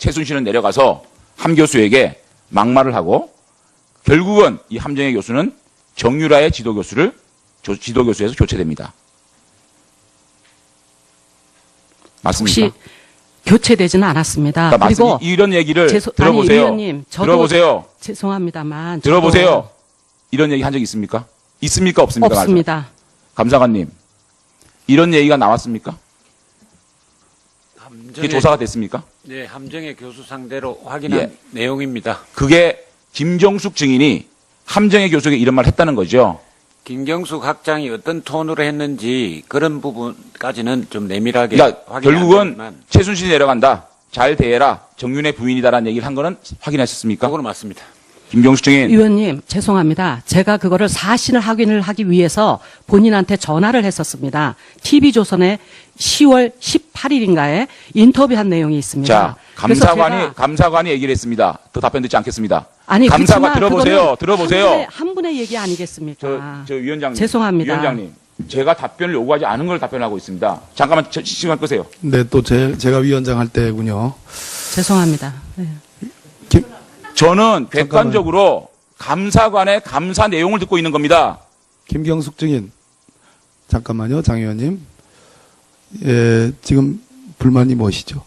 최순실은 내려가서 함 교수에게 막말을 하고 결국은 이 함정혜 교수는 정유라의 지도교수에서 교체됩니다. 맞습니까? 혹시 교체되지는 않았습니다. 그러니까 그리고 이런 얘기를 들어보세요. 아니, 의원님, 저도 들어보세요. 죄송합니다만 들어보세요. 이런 얘기 한 적 있습니까? 있습니까? 없습니까? 없습니다. 맞아. 감사관님, 이런 얘기가 나왔습니까? 그게 조사가 됐습니까? 네, 함정혜 교수 상대로 확인한 내용입니다. 그게 김경숙 증인이 함정혜 교수에게 이런 말을 했다는 거죠. 김경숙 학장이 어떤 톤으로 했는지 그런 부분까지는 좀 내밀하게 그러니까 확인이 안 결국은 되지만 최순실이 내려간다. 잘 대해라. 정윤의 부인이다라는 얘기를 한 거는 확인하셨습니까? 그거는 맞습니다. 김경숙 증인. 의원님, 죄송합니다. 제가 그거를 사실 확인을 하기 위해서 본인한테 전화를 했었습니다. TV조선에 10월 18일인가에 인터뷰한 내용이 있습니다. 자, 그래서 제가 감사관이 얘기를 했습니다. 더 답변 듣지 않겠습니다. 아니, 감사관 그렇지만 들어보세요. 한 분의 얘기 아니겠습니까? 저 위원장님. 죄송합니다. 위원장님. 제가 답변을 요구하지 않은 걸 답변하고 있습니다. 잠깐만 시간 끄세요. 네, 또 제가 위원장 할 때군요. 죄송합니다. 네. 저는 객관적으로 감사관의 감사 내용을 듣고 있는 겁니다. 김경숙 증인. 잠깐만요, 장 의원님. 예, 지금 불만이 무엇이죠?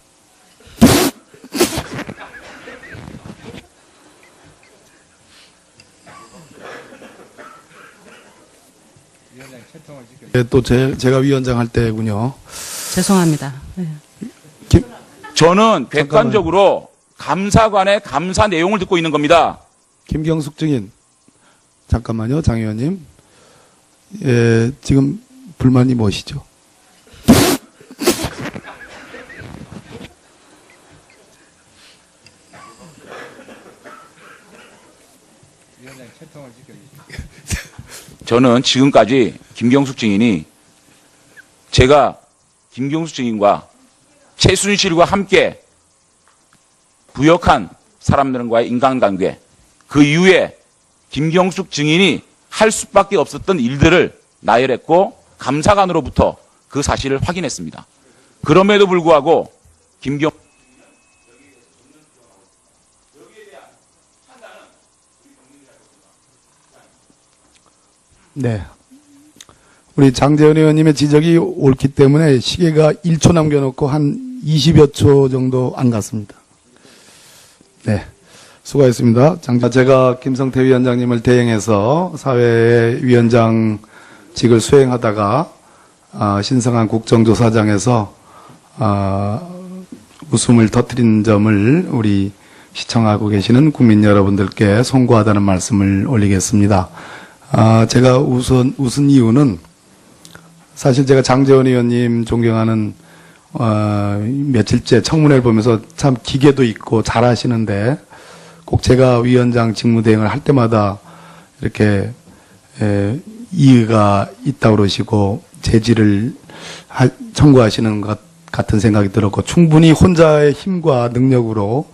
네, 또 제가 위원장 할 때군요. 죄송합니다. 네. 저는 객관적으로 감사관의 감사 내용을 듣고 있는 겁니다. 김경숙 증인. 잠깐만요, 장 의원님. 예, 지금 불만이 무엇이죠? 저는 지금까지 김경숙 증인이 제가 김경숙 증인과 최순실과 함께 부역한 사람들과의 인간관계, 그 이후에 김경숙 증인이 할 수밖에 없었던 일들을 나열했고 감사관으로부터 그 사실을 확인했습니다. 그럼에도 불구하고 네. 우리 장재원 의원님의 지적이 옳기 때문에 시계가 1초 남겨놓고 한 20여 초 정도 안 갔습니다. 네. 수고하셨습니다. 제가 김성태 위원장님을 대행해서 사회의 위원장직을 수행하다가 신성한 국정조사장에서 웃음을 터뜨린 점을 우리 시청하고 계시는 국민 여러분들께 송구하다는 말씀을 올리겠습니다. 제가 웃은 이유는 사실 제가 장재원 의원님 존경하는 며칠째 청문회를 보면서 참 기계도 있고 잘하시는데 꼭 제가 위원장 직무대행을 할 때마다 이렇게 이의가 있다고 그러시고 제지를 청구하시는 것 같은 생각이 들었고 충분히 혼자의 힘과 능력으로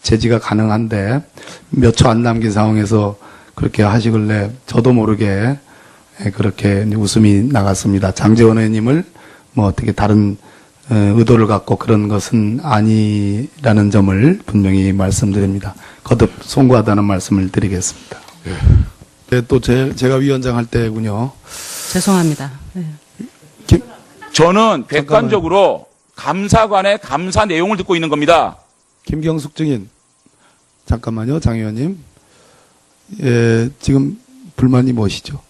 제지가 가능한데 몇 초 안 남긴 상황에서 그렇게 하시길래 저도 모르게 그렇게 웃음이 나갔습니다. 장재원 의원님을 뭐 어떻게 다른 의도를 갖고 그런 것은 아니라는 점을 분명히 말씀드립니다. 거듭 송구하다는 말씀을 드리겠습니다. 네, 또 제가 위원장 할 때군요. 죄송합니다. 네. 저는 객관적으로 감사관의 감사 내용을 듣고 있는 겁니다. 김경숙 증인. 잠깐만요, 장 의원님. 예, 지금 불만이 무엇이죠?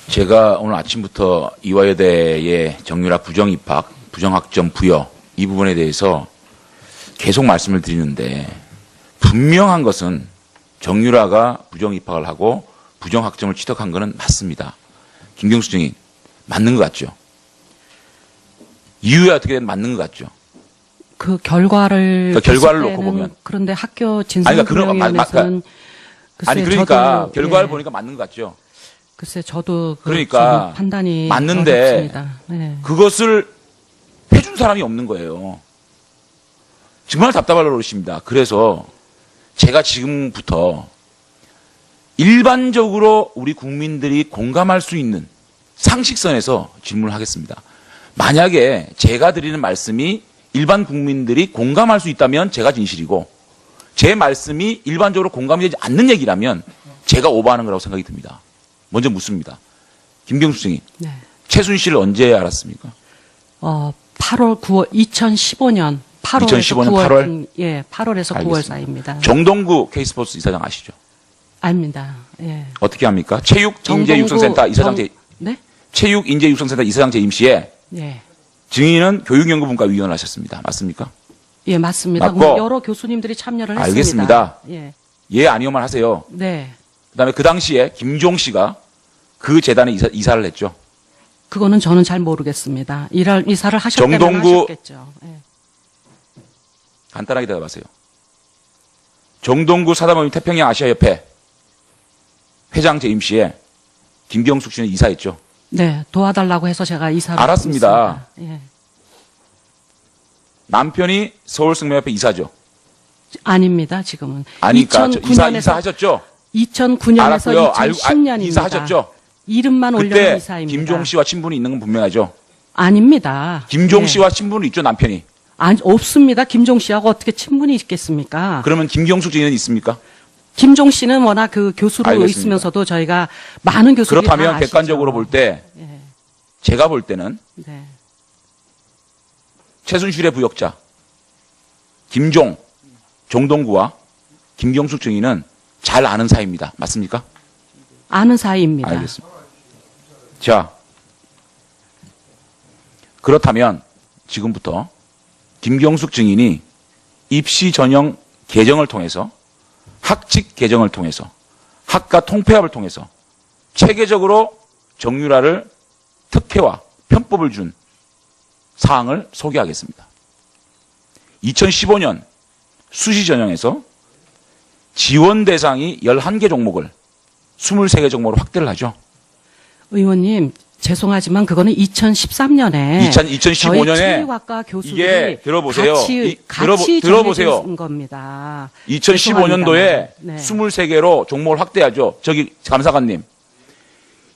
제가 오늘 아침부터 이화여대의 정유라 부정입학, 부정학점 부여 이 부분에 대해서 계속 말씀을 드리는데 분명한 것은 정유라가 부정입학을 하고 부정학점을 취득한 것은 맞습니다. 김경수 증인 맞는 것 같죠? 이유야 어떻게 되면 맞는 것 같죠? 그 결과를 놓고 보면 그런데 학교 진상규명위원회에서는 아니 그러니까 결과를 보니까 맞는 것 같죠? 글쎄 저도 그러니까 판단이 맞는데 어렵습니다. 네. 그것을 해준 사람이 없는 거예요. 정말 답답할 노릇입니다. 그래서 제가 지금부터 일반적으로 우리 국민들이 공감할 수 있는 상식선에서 질문을 하겠습니다. 만약에 제가 드리는 말씀이 일반 국민들이 공감할 수 있다면 제가 진실이고 제 말씀이 일반적으로 공감이 되지 않는 얘기라면 제가 오버하는 거라고 생각이 듭니다. 먼저 묻습니다. 김경수 증인, 네. 최순실을 언제 알았습니까? 8월, 9월, 2015년 8월에서 2015년 9월. 8월? 예, 8월에서 9월 알겠습니다. 사이입니다. 정동구 K스포츠 이사장 아시죠? 아닙니다. 예. 어떻게 합니까? 체육인재육성센터 이사장 네? 체육인재육성센터 이사장 재임 시에 예. 증인은 교육연구분과위원을 하셨습니다. 맞습니까? 예, 맞습니다. 맞고. 뭐 여러 교수님들이 참여를 했습니다. 알겠습니다. 예. 예, 아니요만 하세요. 네. 그다음에 그 당시에 김종 씨가 그 재단에 이사를 했죠. 그거는 저는 잘 모르겠습니다. 이사를 하셨다면 정동구- 하셨겠죠. 예. 간단하게 대답하세요. 정동구 사단법인 태평양 아시아협회 회장 재임 시에 김경숙 씨는 이사했죠. 네, 도와달라고 해서 제가 이사를 알았습니다. 했습니다. 예. 남편이 서울승마협회 이사죠. 아닙니다. 지금은. 아니까 2009년에서 이사하셨죠. 2009년에서 알았고요. 2010년입니다. 이사하셨죠. 이름만 올려놓은 그때 이사입니다. 김종 씨와 친분이 있는 건 분명하죠. 아닙니다. 김종 예. 씨와 친분이 있죠, 남편이. 아니, 없습니다. 김종 씨하고 어떻게 친분이 있겠습니까? 그러면 김경숙 증인은 있습니까? 김종 씨는 워낙 그 교수로 알겠습니다. 있으면서도 저희가 많은 교수들이 다 그렇다면 아시죠. 객관적으로 볼 때 예. 제가 볼 때는 네. 최순실의 부역자 김종, 정동구와 김경숙 증인은 잘 아는 사이입니다. 맞습니까? 아는 사이입니다. 알겠습니다. 자, 그렇다면 지금부터 김경숙 증인이 입시 전형 개정을 통해서 학칙 개정을 통해서 학과 통폐합을 통해서 체계적으로 정유라를 특혜와 편법을 준 사항을 소개하겠습니다. 2015년 수시 전형에서 지원 대상이 11개 종목을 23개 종목으로 확대를 하죠. 의원님, 죄송하지만 그거는 2013년에 2015년에 저희 체육학과 교수들이 이게 들어보세요. 같이 들어보세요. 정해진 겁니다. 2015년도에 네. 23개로 종목을 확대하죠. 저기 감사관님.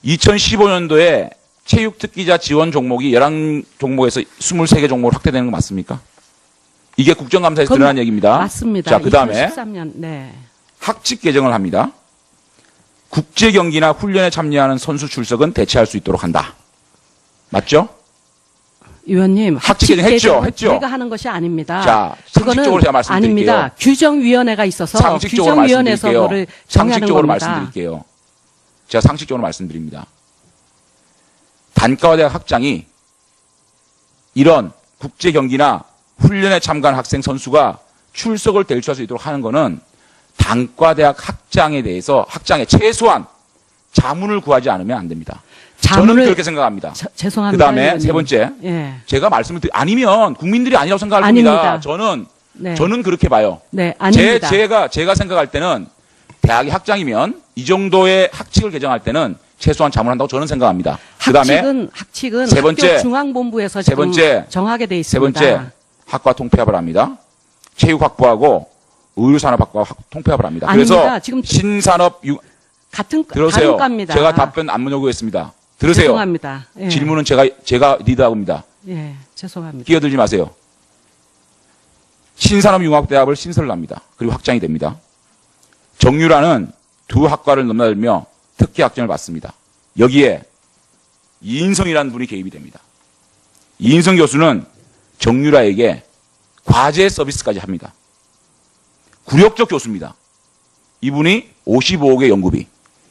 2015년도에 체육특기자 지원 종목이 11종목에서 23개 종목으로 확대되는 거 맞습니까? 이게 국정감사에서 그건 드러난 얘기입니다. 맞습니다. 자, 그 다음에 2013년, 네. 학칙 개정을 합니다. 국제 경기나 훈련에 참여하는 선수 출석은 대체할 수 있도록 한다. 맞죠? 의원님, 학칙 개정 했죠? 개정은 했죠? 제가 하는 것이 아닙니다. 자, 그거는 상식적으로 제가 말씀드릴게요. 아닙니다. 규정위원회가 있어서 상식적으로 규정위원회에서 말씀드릴게요. 그거를 정하는 상식적으로 겁니다. 말씀드릴게요. 제가 상식적으로 말씀드립니다. 단과대학 학장이 이런 국제 경기나 훈련에 참가한 학생 선수가 출석을 대출할 수 있도록 하는 것은 단과대학 학장에 대해서 학장에 최소한 자문을 구하지 않으면 안 됩니다. 저는 그렇게 생각합니다. 죄송합니다. 그다음에 의원님. 세 번째, 예. 제가 말씀을 아니면 국민들이 아니라고 생각할 겁니다. 아닙니다. 저는 그렇게 봐요. 네, 아닙니다. 제가 생각할 때는 대학이 학장이면 이 정도의 학칙을 개정할 때는 최소한 자문한다고 저는 생각합니다. 그다음에 학칙은 세 번째, 학교 중앙본부에서 세 지금 번째, 정하게 돼 세 있습니다. 번째, 학과 통폐합을 합니다. 체육학부하고 의료산업학과 통폐합을 합니다. 아닙니다. 그래서 지금 신산업 같은 들으세요. 다른 과입니다. 제가 답변 안문 요구했습니다. 들으세요. 죄송합니다. 예. 질문은 제가 리드하고입니다. 예, 죄송합니다. 끼어들지 마세요. 신산업융합대학을 신설을 합니다. 그리고 확장이 됩니다. 정유라는 두 학과를 넘나들며 특기 학점을 받습니다. 여기에 이인성이라는 분이 개입이 됩니다. 이인성 교수는 정유라에게 과제 서비스까지 합니다. 굴욕적 교수입니다. 이분이 55억의 연구비,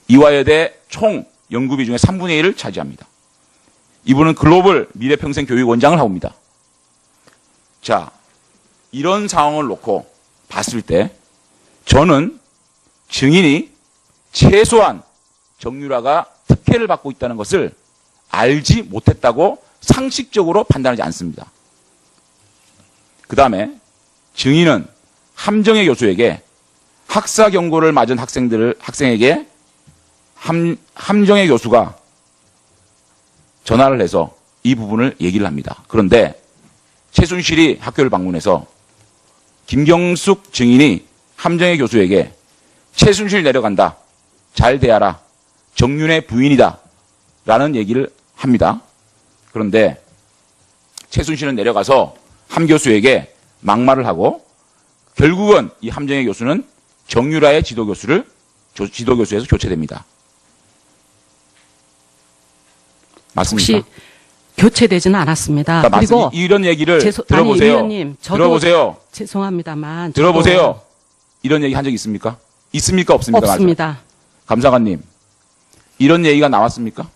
이화여대 총 연구비 중에 3분의 1을 차지합니다. 이분은 글로벌 미래평생교육원장을 하고 옵니다. 자, 이런 상황을 놓고 봤을 때 저는 증인이 최소한 정유라가 특혜를 받고 있다는 것을 알지 못했다고 상식적으로 판단하지 않습니다. 그 다음에 증인은 함정혜 교수에게 학사 경고를 맞은 학생에게 함정혜 교수가 전화를 해서 이 부분을 얘기를 합니다. 그런데 최순실이 학교를 방문해서 김경숙 증인이 함정혜 교수에게 최순실 내려간다. 잘 대하라. 정윤의 부인이다. 라는 얘기를 합니다. 그런데 최순실은 내려가서 함 교수에게 막말을 하고 결국은 이 함정혜 교수는 정유라의 지도교수에서 교체됩니다. 맞습니까? 혹시 교체되지는 않았습니다. 그러니까 그리고 이런 얘기를 들어보세요. 아니, 의원님, 저도 들어보세요. 죄송합니다만 들어보세요. 이런 얘기 한 적 있습니까? 있습니까? 없습니까? 없습니다. 맞아요. 감사관님, 이런 얘기가 나왔습니까?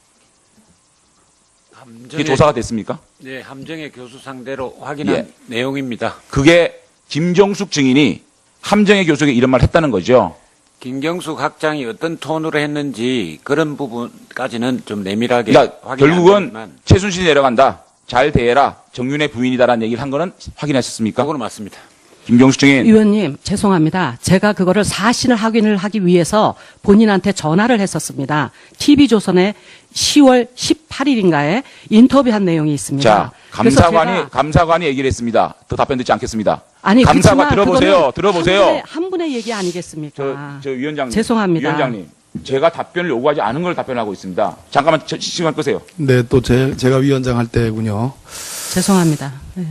그게 조사가 됐습니까? 네, 함정혜 교수 상대로 확인한 예. 내용입니다. 그게 김정숙 증인이 함정혜 교수에게 이런 말을 했다는 거죠. 김경숙 학장이 어떤 톤으로 했는지 그런 부분까지는 좀 내밀하게 그러니까 확인이 안 결국은 되지만 최순실이 내려간다. 잘 대해라. 정윤의 부인이다라는 얘기를 한 거는 확인하셨습니까? 그거는 맞습니다. 김경숙 증인. 의원님, 죄송합니다. 제가 그거를 사실 확인을 하기 위해서 본인한테 전화를 했었습니다. TV조선에 10월 18일인가에 인터뷰한 내용이 있습니다. 자, 그래서 제가 감사관이 얘기를 했습니다. 더 답변 듣지 않겠습니다. 아니, 감사관 그렇지만 들어보세요. 한 분의 얘기 아니겠습니까? 저 위원장님. 죄송합니다. 위원장님. 제가 답변을 요구하지 않은 걸 답변하고 있습니다. 잠깐만 시간 끄세요. 네, 또 제가 위원장 할 때군요. 죄송합니다. 네.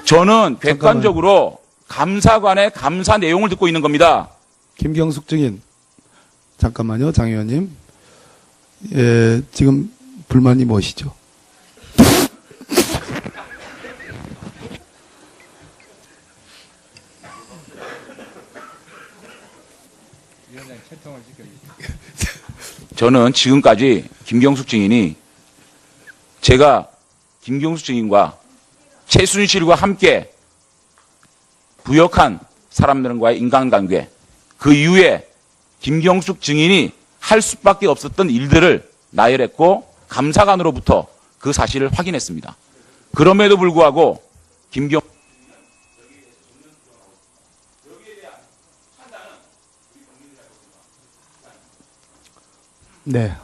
저는 객관적으로 감사관의 감사 내용을 듣고 있는 겁니다. 김경숙 증인, 잠깐만요, 장 의원님. 예, 지금 불만이 무엇이죠? 저는 지금까지 김경숙 증인이 제가 김경숙 증인과 최순실과 함께 부역한 사람들과의 인간관계, 그 이후에 김경숙 증인이 할 수밖에 없었던 일들을 나열했고 감사관으로부터 그 사실을 확인했습니다. 그럼에도 불구하고 네.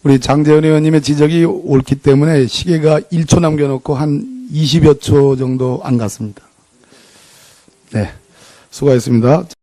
우리 장재현 의원님의 지적이 옳기 때문에 시계가 1초 남겨놓고 한 20여 초 정도 안 갔습니다. 네. 수고하셨습니다.